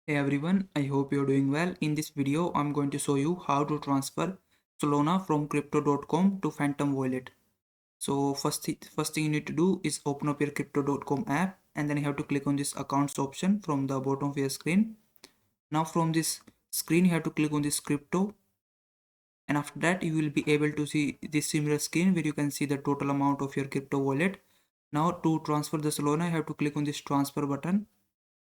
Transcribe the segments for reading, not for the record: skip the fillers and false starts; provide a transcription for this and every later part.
Hey everyone, I hope you're doing well. In this video, I'm going to show you how to transfer Solana from crypto.com to Phantom Wallet. So first thing you need to do is open up your crypto.com app and then you have to click on this accounts option from the bottom of your screen. Now from this screen, you have to click on this crypto, and after that you will be able to see this similar screen where you can see the total amount of your crypto wallet. Now to transfer the Solana, you have to click on this transfer button,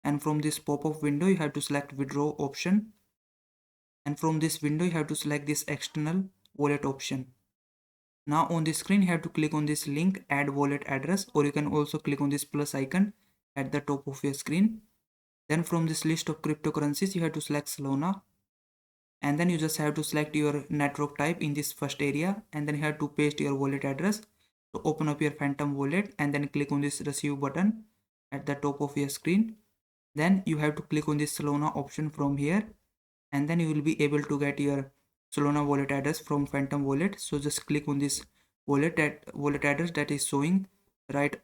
and from this pop-up window you have to select withdraw option, and from this window you have to select this external wallet option. Now on the screen you have to click on this link add wallet address, or you can also click on this plus icon at the top of your screen. Then from this list of cryptocurrencies you have to select Solana, and then you just have to select your network type in this first area, and then you have to paste your wallet address. So open up your Phantom wallet and then click on this receive button at the top of your screen. Then you have to click on this Solana option from here, and then you will be able to get your Solana wallet address from Phantom wallet. So just click on this wallet address that is showing right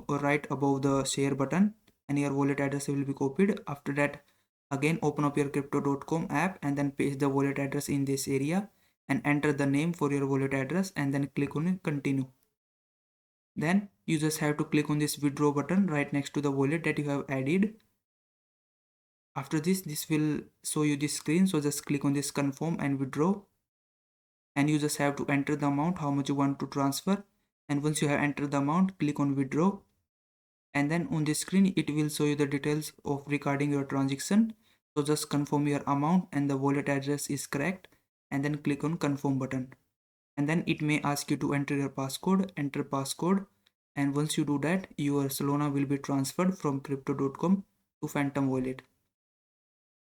right above the share button, and your wallet address will be copied. After that, again open up your crypto.com app and then paste the wallet address in this area and enter the name for your wallet address and then click on continue. Then you just have to click on this withdraw button right next to the wallet that you have added. After this will show you this screen, so just click on this confirm and withdraw, and you just have to enter the amount how much you want to transfer. And once you have entered the amount, click on withdraw, and then on the screen it will show you the details of regarding your transaction. So just confirm your amount and the wallet address is correct, and then click on confirm button, and then it may ask you to enter your passcode. Enter passcode, and once you do that, your Solana will be transferred from crypto.com to Phantom wallet.